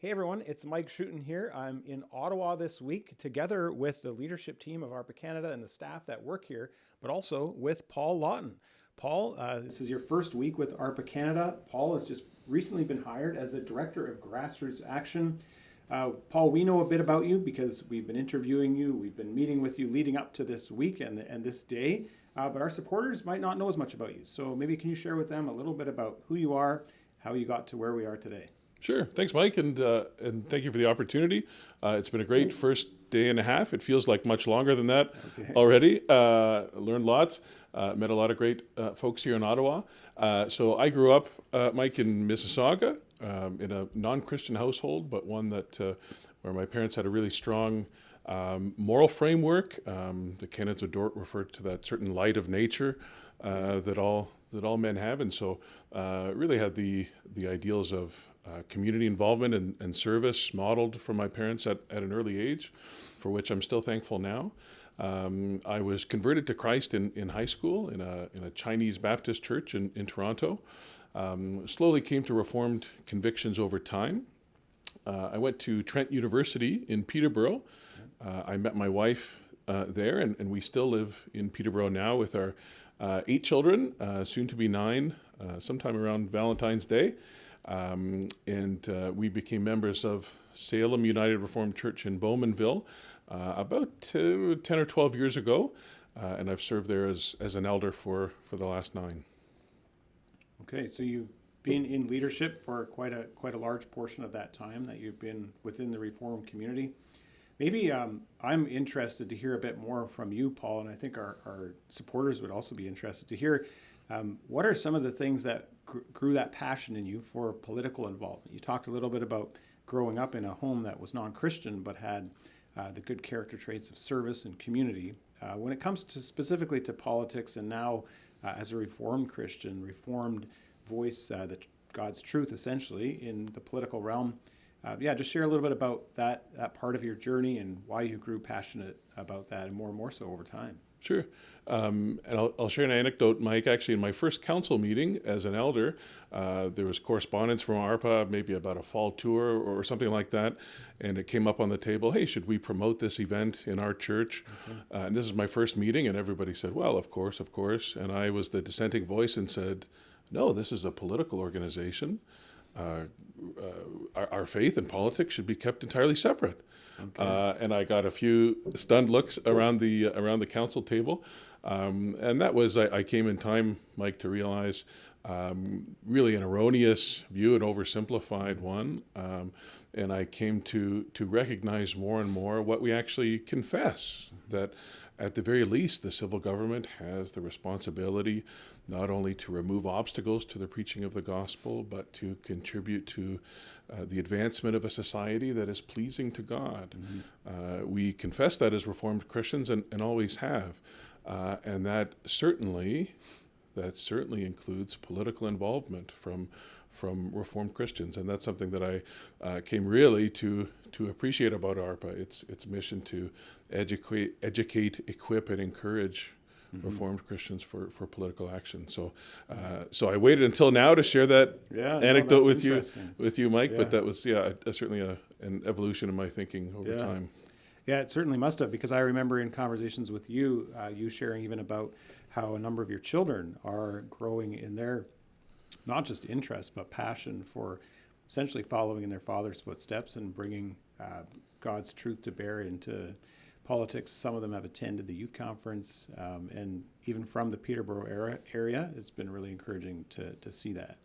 Hey everyone, it's Mike Shooten here. I'm in Ottawa this week together with the leadership team of ARPA Canada and the staff that work here, but also with Paul Lawton. Paul, this is your first week with ARPA Canada. Paul has just recently been hired as the Director of Grassroots Action. Paul, we know a bit about you because we've been interviewing you, we've been meeting with you leading up to this week and this day, but our supporters might not know as much about you. So maybe can you share with them a little bit about who you are, how you got to where we are today? Sure. Thanks, Mike, and thank you for the opportunity. It's been a great first day and a half. It feels like much longer than that already. Learned lots. Met a lot of great folks here in Ottawa. So I grew up, Mike, in Mississauga, in a non-Christian household, but one that where my parents had a really strong moral framework. The canons of Dort referred to that certain light of nature that all men have, and so really had the ideals of community involvement and service modeled from my parents at an early age, for which I'm still thankful now. I was converted to Christ in high school in a Chinese Baptist church in Toronto. Slowly came to Reformed convictions over time. I went to Trent University in Peterborough. I met my wife there, and we still live in Peterborough now with our 8 children, soon to be 9, sometime around Valentine's Day. And we became members of Salem United Reformed Church in Bowmanville about 10 or 12 years ago, and I've served there as an elder for the last 9. Okay, so you've been in leadership for quite a large portion of that time that you've been within the Reformed community. Maybe I'm interested to hear a bit more from you, Paul, and I think our supporters would also be interested to hear what are some of the things that grew that passion in you for political involvement. You talked a little bit about growing up in a home that was non-Christian but had the good character traits of service and community. When it comes to specifically to politics and now as a Reformed Christian, Reformed voice, God's truth essentially in the political realm, just share a little bit about that part of your journey and why you grew passionate about that and more so over time. Sure. And I'll share an anecdote, Mike. Actually, in my first council meeting as an elder, there was correspondence from ARPA, maybe about a fall tour or something like that. And it came up on the table, hey, should we promote this event in our church? Okay. And this is my first meeting, and everybody said, well, of course. And I was the dissenting voice and said, no, this is a political organization. Our faith and politics should be kept entirely separate. Okay. And I got a few stunned looks around the council table, and that was I came in time, Mike, to realize really an erroneous view, an oversimplified one, and I came to recognize more and more what we actually confess, that at the very least, the civil government has the responsibility not only to remove obstacles to the preaching of the gospel, but to contribute to the advancement of a society that is pleasing to God. Mm-hmm. We confess that as Reformed Christians and always have. And that certainly includes political involvement from Reformed Christians, and that's something that I came really to appreciate about ARPA. Its mission to educate, equip, and encourage Reformed Christians for political action. So I waited until now to share that anecdote with you, Mike. Yeah. But that was certainly an evolution in my thinking over time. Yeah, it certainly must have, because I remember in conversations with you, you sharing even about how a number of your children are growing in their not just interest, but passion for essentially following in their father's footsteps and bringing God's truth to bear into politics. Some of them have attended the youth conference, and even from the Peterborough area, it's been really encouraging to see that.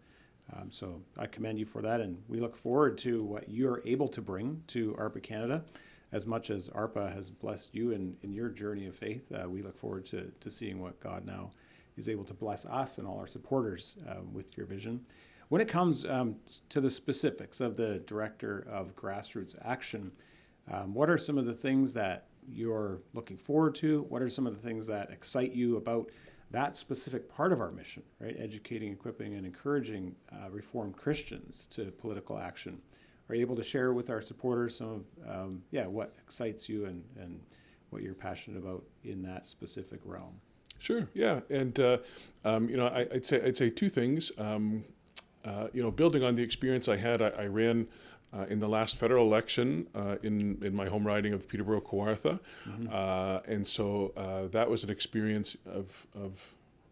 So I commend you for that, and we look forward to what you're able to bring to ARPA Canada. As much as ARPA has blessed you in your journey of faith, we look forward to seeing what God now is able to bless us and all our supporters with your vision. When it comes to the specifics of the Director of Grassroots Action, what are some of the things that you're looking forward to? What are some of the things that excite you about that specific part of our mission, right? Educating, equipping, and encouraging Reformed Christians to political action. Are you able to share with our supporters some of what excites you and what you're passionate about in that specific realm? Sure. Yeah, and I'd say 2 things. Building on the experience I had, I ran in the last federal election in my home riding of Peterborough-Kawartha. And so that was an experience of,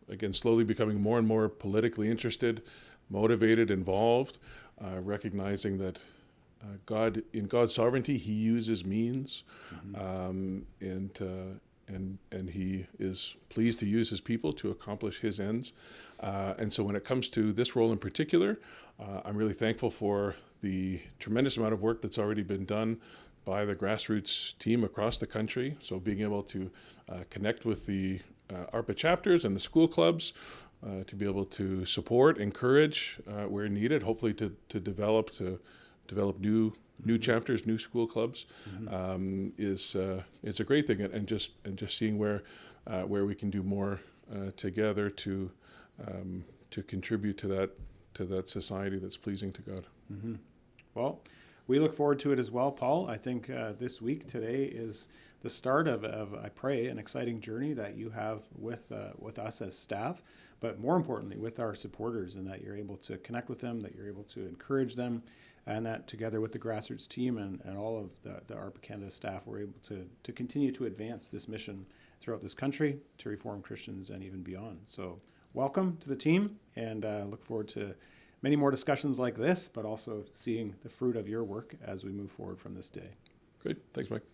again, slowly becoming more and more politically interested, motivated, involved, recognizing that in God's sovereignty, He uses means, and He is pleased to use His people to accomplish His ends. And so when it comes to this role in particular, I'm really thankful for the tremendous amount of work that's already been done by the grassroots team across the country. So being able to connect with the ARPA chapters and the school clubs, to be able to support, encourage where needed, hopefully to develop new chapters, new school clubs, is it's a great thing, and just seeing where we can do more together to contribute to that society that's pleasing to God. Well, we look forward to it as well, Paul. I think this week today is the start of I pray, an exciting journey that you have with us as staff, but more importantly with our supporters, and that you're able to connect with them, that you're able to encourage them, and that together with the grassroots team and all of the ARPA Canada staff, we're able to continue to advance this mission throughout this country to reform Christians and even beyond. So welcome to the team, and look forward to many more discussions like this, but also seeing the fruit of your work as we move forward from this day. Great. Thanks, Mike.